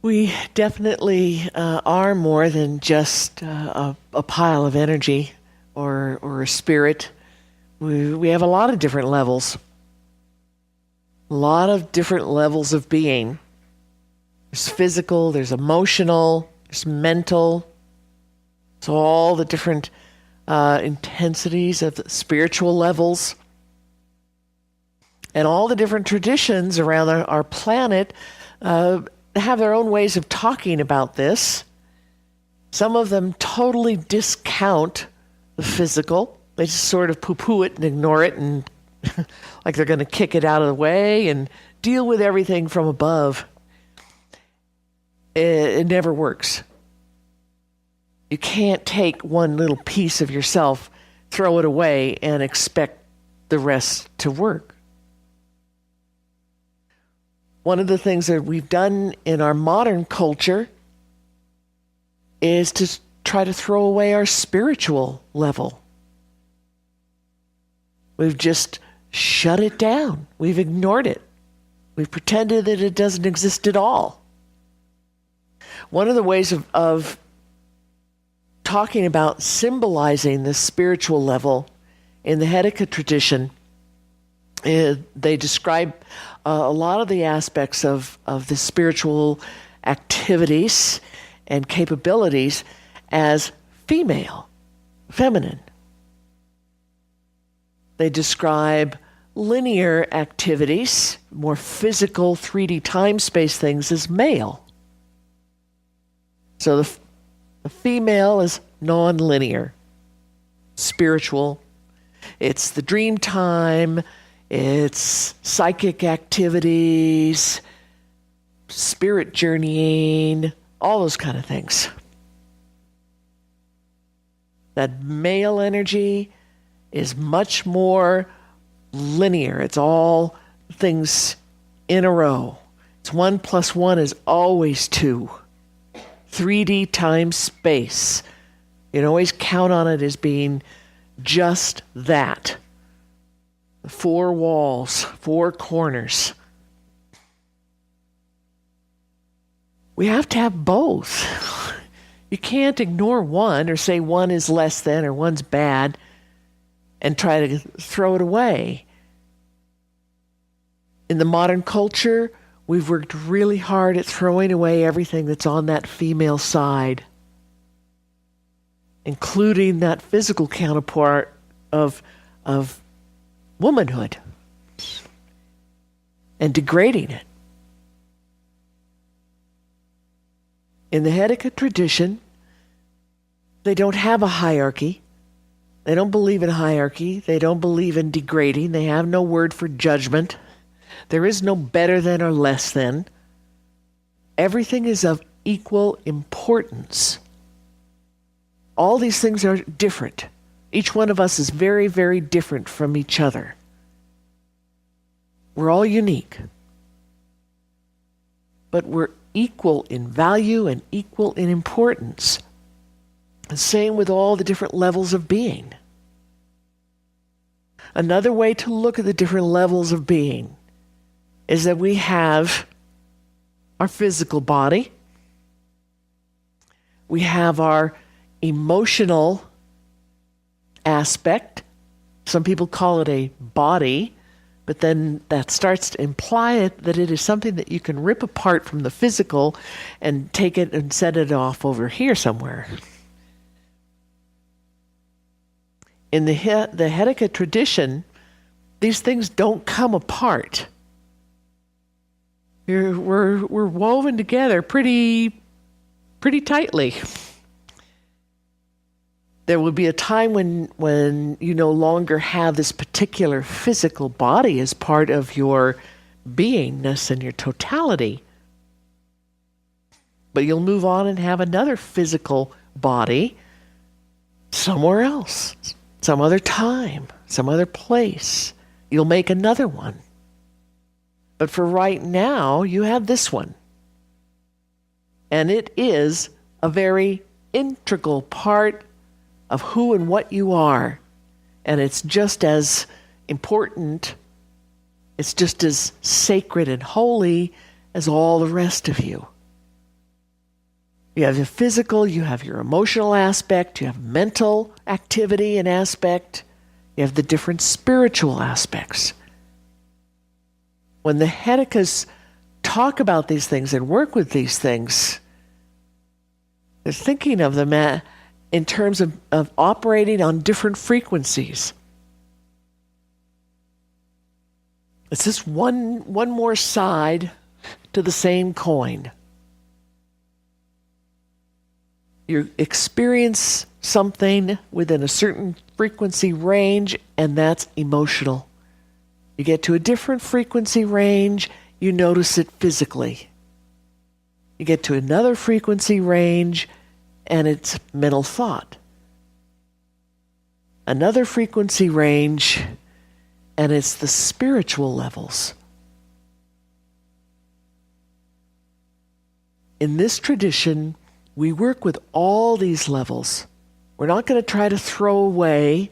We definitely are more than just a pile of energy or a spirit. We have a lot of different levels, a lot of different levels of being. There's physical, there's emotional, there's mental. So all the different intensities of the spiritual levels. And all the different traditions around our planet have their own ways of talking about this. Some of them totally discount the physical. They just sort of poo-poo it and ignore it and like they're going to kick it out of the way and deal with everything from above. It never works. You can't take one little piece of yourself, throw it away, and expect the rest to work. One of the things that we've done in our modern culture is to try to throw away our spiritual level. We've just shut it down. We've ignored it. We've pretended that it doesn't exist at all. One of the ways of talking about symbolizing the spiritual level in the Whitaker tradition, they describe a lot of the aspects of the spiritual activities and capabilities as female, feminine. They describe linear activities, more physical 3D time-space things, as male. So the female is non-linear, spiritual. It's the dream time, it's psychic activities, spirit journeying, all those kind of things. That male energy is much more linear. It's all things in a row. It's 1 + 1 is always 2. 3D time space. You can always count on it as being just that. 4 walls, 4 corners. We have to have both. You can't ignore one or say one is less than or one's bad and try to throw it away. In the modern culture, we've worked really hard at throwing away everything that's on that female side, including that physical counterpart of womanhood, and degrading it. In the Whitaker tradition, they don't have a hierarchy. They don't believe in hierarchy. They don't believe in degrading. They have no word for judgment. There is no better than or less than. Everything is of equal importance. All these things are different. Each one of us is very, very different from each other. We're all unique. But we're equal in value and equal in importance. The same with all the different levels of being. Another way to look at the different levels of being is that we have our physical body, we have our emotional aspect. Some people call it a body, but then that starts to imply that it is something that you can rip apart from the physical and take it and set it off over here somewhere. In the Whitaker tradition, these things don't come apart. We're woven together pretty tightly. There will be a time when you no longer have this particular physical body as part of your beingness and your totality. But you'll move on and have another physical body somewhere else, some other time, some other place. You'll make another one. But for right now, you have this one. And it is a very integral part of who and what you are. And it's just as important, it's just as sacred and holy as all the rest of you. You have your physical, you have your emotional aspect, you have mental activity and aspect, you have the different spiritual aspects. When the Hedekas talk about these things and work with these things, they're thinking of them in terms of operating on different frequencies. It's just one more side to the same coin. You experience something within a certain frequency range, and that's emotional. You get to a different frequency range, you notice it physically. You get to another frequency range, and it's mental thought. Another frequency range, and it's the spiritual levels. In this tradition, we work with all these levels. We're not going to try to throw away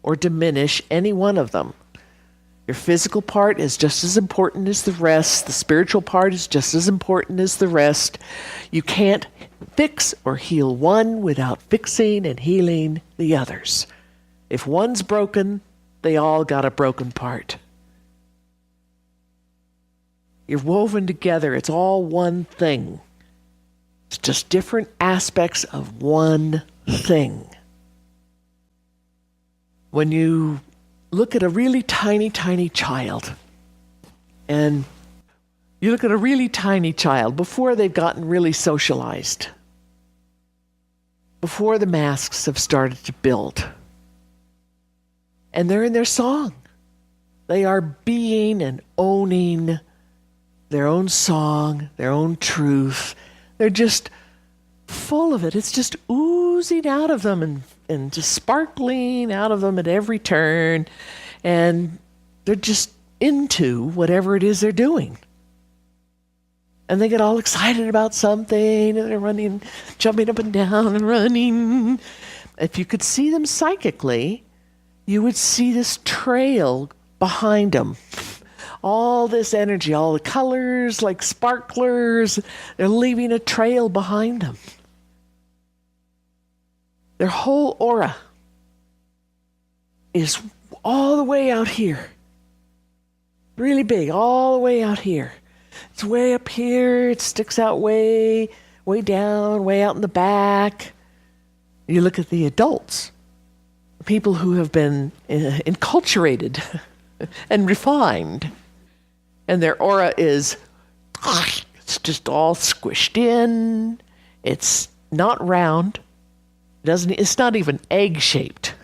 or diminish any one of them. Your physical part is just as important as the rest. The spiritual part is just as important as the rest. You can't fix or heal one without fixing and healing the others. If one's broken, they all got a broken part. You're woven together. It's all one thing. It's just different aspects of one thing. When you look at a really tiny, tiny child, and you look at a really tiny child before they've gotten really socialized, before the masks have started to build, and they're in their song. They are being and owning their own song, their own truth. They're just full of it. It's just oozing out of them and just sparkling out of them at every turn. And they're just into whatever it is they're doing. And they get all excited about something, and they're running, jumping up and down and running. If you could see them psychically, you would see this trail behind them. All this energy, all the colors like sparklers, they're leaving a trail behind them. Their whole aura is all the way out here. Really big, all the way out here. It's way up here, it sticks out way down, way out in the back. You look at the adults, people who have been enculturated and refined. And their aura is, it's just all squished in. It's not round. It's not even egg-shaped.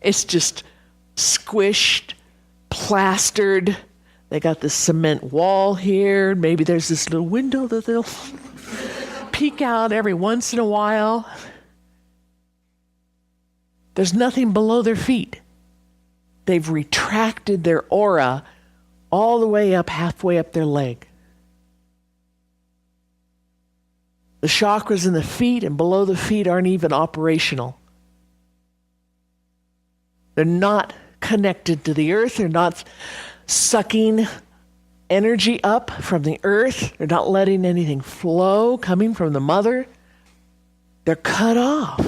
It's just squished, plastered. They got this cement wall here. Maybe there's this little window that they'll peek out every once in a while. There's nothing below their feet. They've retracted their aura all the way up, halfway up their leg. The chakras in the feet and below the feet aren't even operational. They're not connected to the earth. They're not sucking energy up from the earth. They're not letting anything flow coming from the mother. They're cut off.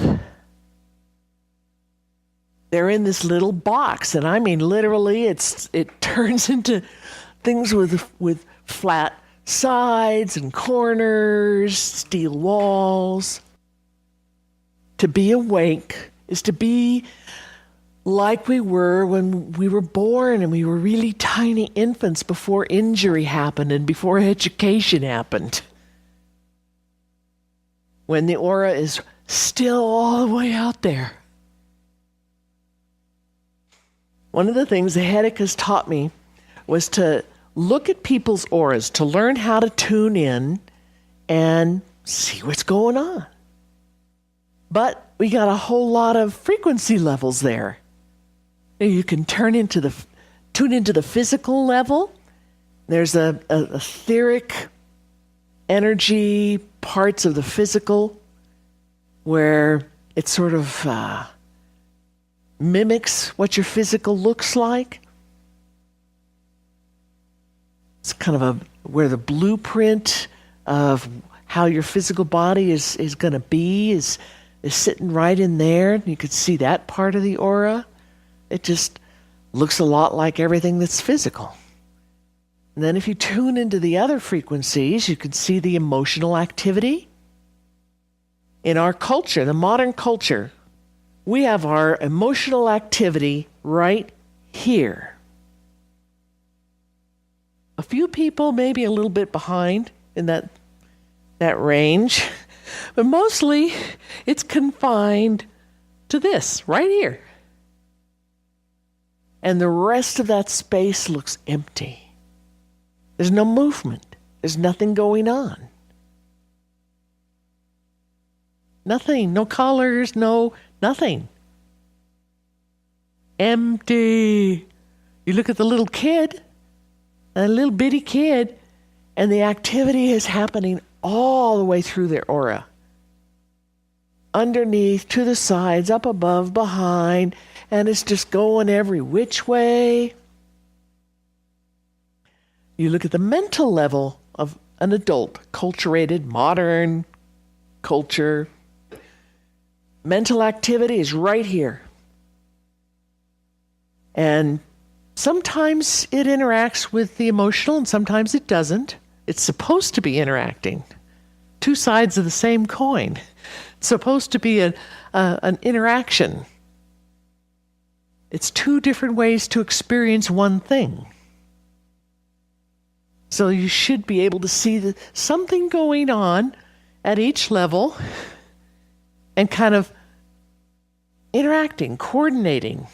They're in this little box, and I mean literally it turns into things with flat sides and corners, steel walls. To be awake is to be like we were when we were born and we were really tiny infants before injury happened and before education happened. When the aura is still all the way out there. One of the things the Hedekas taught me was to look at people's auras, to learn how to tune in and see what's going on. But we got a whole lot of frequency levels there. You can tune into the physical level. There's a etheric energy parts of the physical where it sort of mimics what your physical looks like. It's kind of where the blueprint of how your physical body is going to be is sitting right in there. You could see that part of the aura. It just looks a lot like everything that's physical. And then if you tune into the other frequencies, you can see the emotional activity. In our culture, the modern culture, we have our emotional activity right here. A few people maybe a little bit behind in that range, but mostly it's confined to this right here. And the rest of that space looks empty. There's no movement. There's nothing going on. Nothing. No colors, nothing. Empty. You look at the little kid, a little bitty kid, and the activity is happening all the way through their aura. Underneath, to the sides, up above, behind, and it's just going every which way. You look at the mental level of an adult, culturated, modern culture. Mental activity is right here. And sometimes it interacts with the emotional and sometimes it doesn't. It's supposed to be interacting. Two sides of the same coin. It's supposed to be an interaction. It's two different ways to experience one thing. So you should be able to see something going on at each level and kind of interacting, coordinating.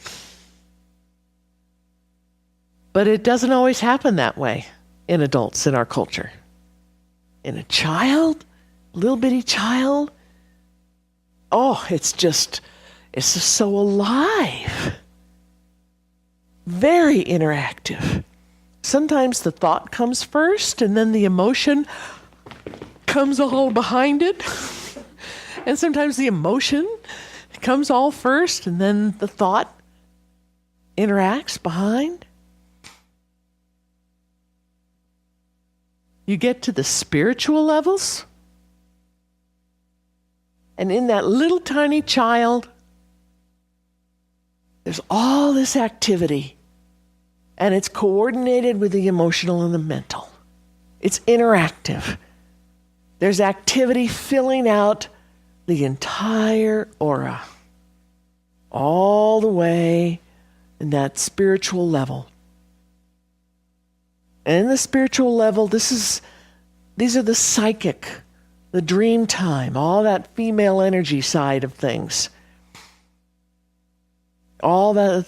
But it doesn't always happen that way in adults in our culture. In a child, little bitty child, it's just so alive. Very interactive. Sometimes the thought comes first and then the emotion comes all behind it. And sometimes the emotion comes all first and then the thought interacts behind. You get to the spiritual levels, and in that little tiny child, there's all this activity, and it's coordinated with the emotional and the mental. It's interactive. There's activity filling out the entire aura, all the way in that spiritual level. And in the spiritual level, these are the psychic, the dream time, all that female energy side of things. All the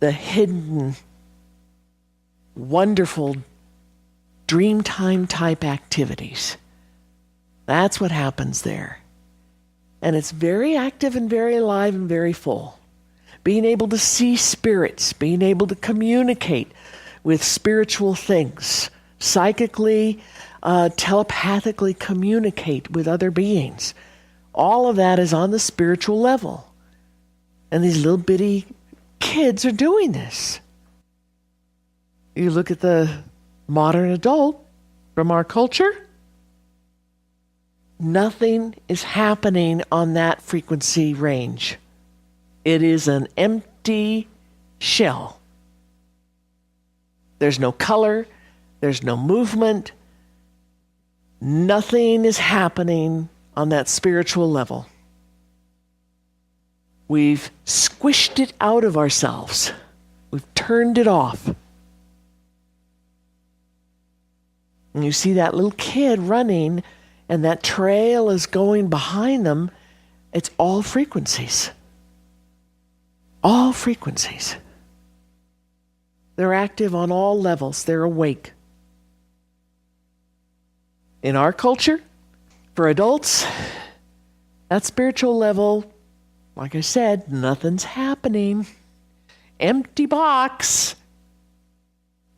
hidden, wonderful dream time type activities. That's what happens there. And it's very active and very alive and very full. Being able to see spirits, being able to communicate with spiritual things, psychically, telepathically communicate with other beings. All of that is on the spiritual level. And these little bitty kids are doing this. You look at the modern adult from our culture, nothing is happening on that frequency range. It is an empty shell. There's no color. There's no movement. Nothing is happening on that spiritual level. We've squished it out of ourselves. We've turned it off. And you see that little kid running, and that trail is going behind them. It's all frequencies. All frequencies. They're active on all levels. They're awake. In our culture, for adults, that spiritual level, like I said, nothing's happening. Empty box.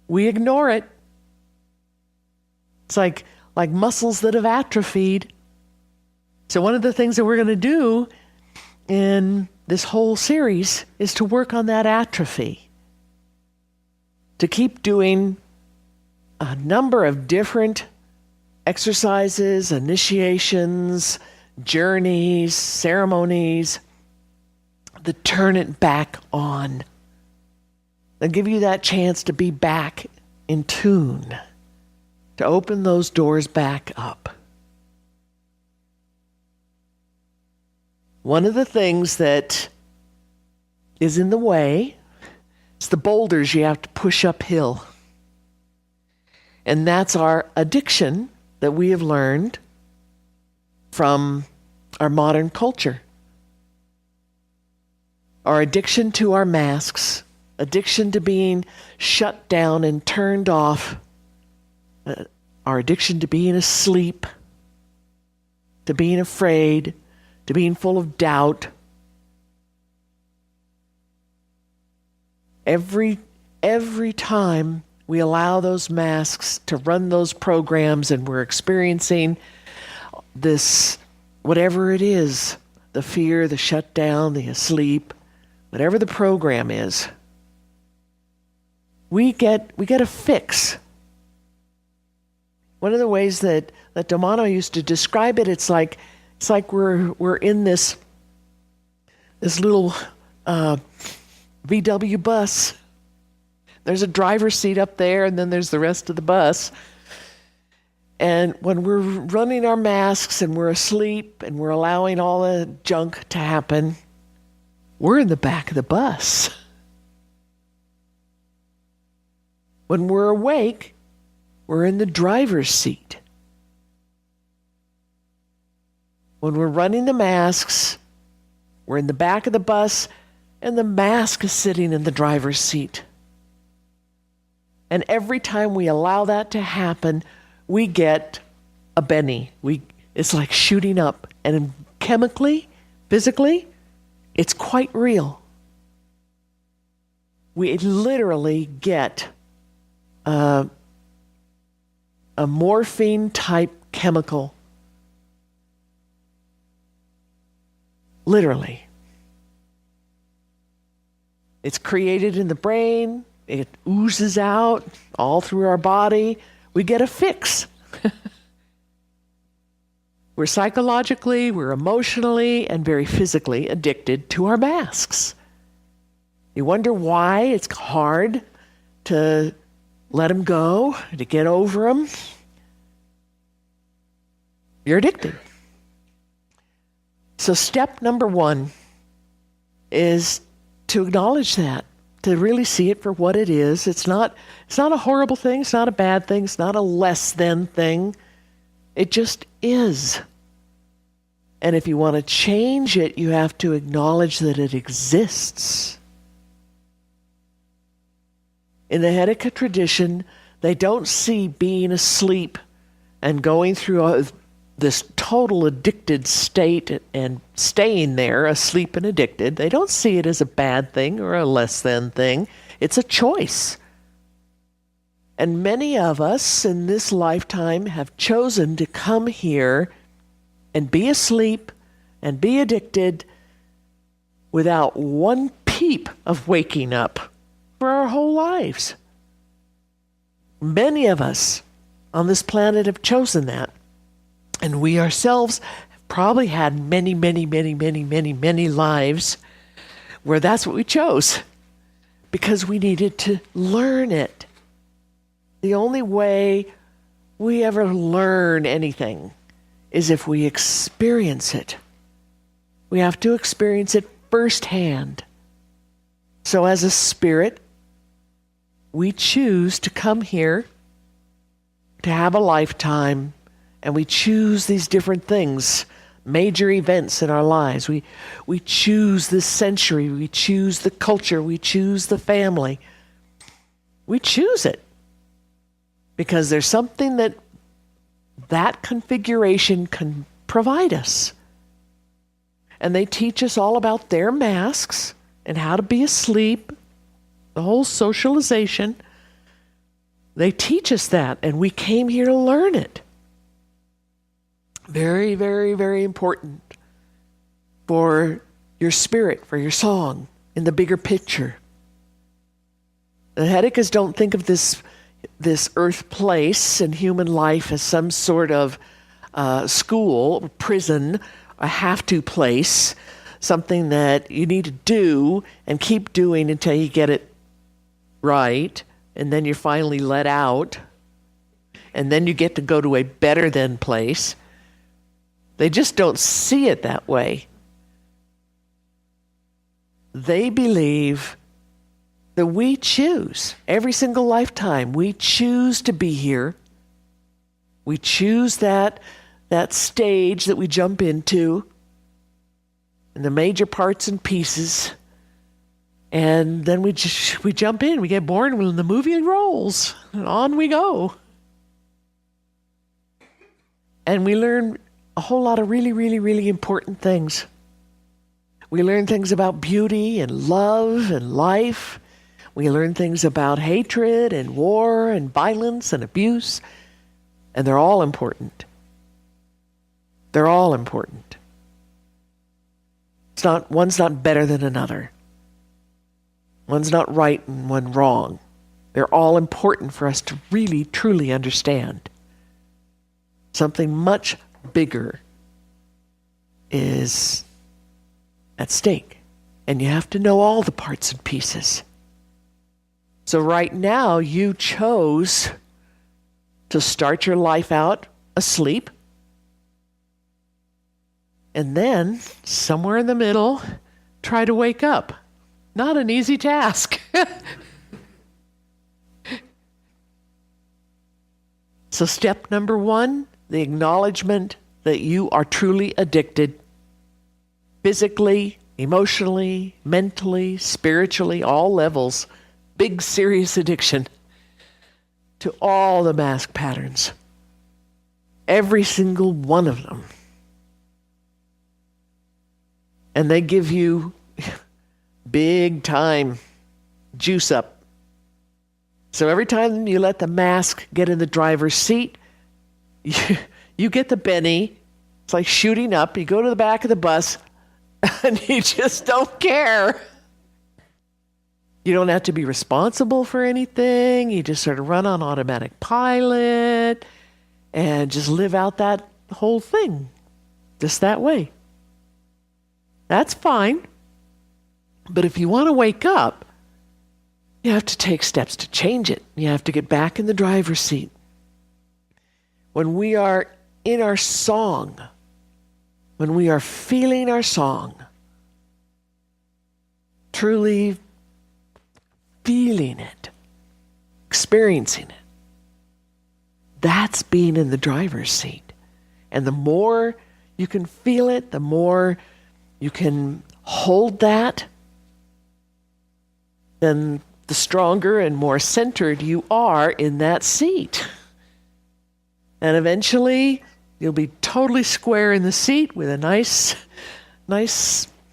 We ignore it. It's like muscles that have atrophied. So one of the things that we're going to do in this whole series is to work on that atrophy. To keep doing a number of different exercises, initiations, journeys, ceremonies that turn it back on. They'll give you that chance to be back in tune, to open those doors back up. One of the things that is in the way is the boulders you have to push uphill. And that's our addiction that we have learned from our modern culture. Our addiction to our masks, addiction to being shut down and turned off, our addiction to being asleep, to being afraid, to being full of doubt. Every time we allow those masks to run those programs and we're experiencing this, whatever it is, the fear, the shutdown, the asleep, whatever the program is, we get a fix. One of the ways that Domano used to describe it, it's like we're in this little VW bus. There's a driver's seat up there, and then there's the rest of the bus. And when we're running our masks and we're asleep and we're allowing all the junk to happen, we're in the back of the bus. When we're awake, we're in the driver's seat. When we're running the masks, we're in the back of the bus, and the mask is sitting in the driver's seat. And every time we allow that to happen, we get a Benny. It's like shooting up. And chemically, physically, it's quite real. We literally get a morphine-type chemical. Literally. It's created in the brain. It oozes out all through our body. We get a fix. We're psychologically, we're emotionally, and very physically addicted to our masks. You wonder why it's hard to let them go, to get over them. You're addicted. So step number 1 is to acknowledge that, to really see it for what it is. It's not a horrible thing. It's not a bad thing. It's not a less than thing. It just is. And if you want to change it, you have to acknowledge that it exists. In the Hedeka tradition, they don't see being asleep and going through this total addicted state and staying there, asleep and addicted. They don't see it as a bad thing or a less than thing. It's a choice. And many of us in this lifetime have chosen to come here and be asleep and be addicted without one peep of waking up for our whole lives. Many of us on this planet have chosen that. And we ourselves have probably had many, many, many, many, many, many lives where that's what we chose because we needed to learn it. The only way we ever learn anything is if we experience it. We have to experience it firsthand. So as a spirit, we choose to come here to have a lifetime. And we choose these different things, major events in our lives. We choose this century. We choose the culture. We choose the family. We choose it because there's something that configuration can provide us. And they teach us all about their masks and how to be asleep, the whole socialization. They teach us that, and we came here to learn it. Very, very, very important for your spirit, for your song, in the bigger picture. The Hedekas don't think of this this earth place and human life as some sort of school, prison, a have-to place, something that you need to do and keep doing until you get it right, and then you're finally let out, and then you get to go to a better than place. They just don't see it that way. They believe that we choose, every single lifetime, we choose to be here. We choose that stage that we jump into, and the major parts and pieces, and then we jump in, we get born when the movie rolls, and on we go. And we learn a whole lot of really, really, really important things. We learn things about beauty and love and life. We learn things about hatred and war and violence and abuse, and they're all important. They're all important. One's not better than another. One's not right and one wrong. They're all important for us to really, truly understand. Something much bigger is at stake, and you have to know all the parts and pieces. So right now, you chose to start your life out asleep, and then somewhere in the middle, try to wake up. Not an easy task. So step number 1, the acknowledgement that you are truly addicted, physically, emotionally, mentally, spiritually, all levels. Big, serious addiction to all the mask patterns. Every single one of them. And they give you big time juice up. So every time you let the mask get in the driver's seat, you get the Benny. It's like shooting up. You go to the back of the bus and you just don't care. You don't have to be responsible for anything. You just sort of run on automatic pilot and just live out that whole thing just that way. That's fine. But if you want to wake up, you have to take steps to change it. You have to get back in the driver's seat. When we are in our song, when we are feeling our song, truly feeling it, experiencing it, that's being in the driver's seat. And the more you can feel it, the more you can hold that, then the stronger and more centered you are in that seat. And eventually, you'll be totally square in the seat with a nice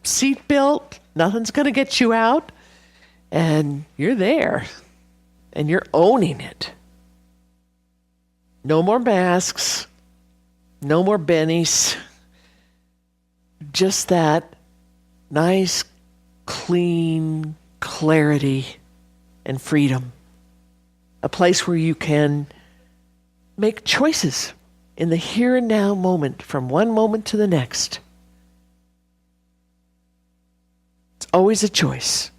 seat belt. Nothing's going to get you out. And you're there. And you're owning it. No more masks. No more bennies. Just that nice, clean clarity and freedom. A place where you can make choices in the here and now moment, from one moment to the next. It's always a choice.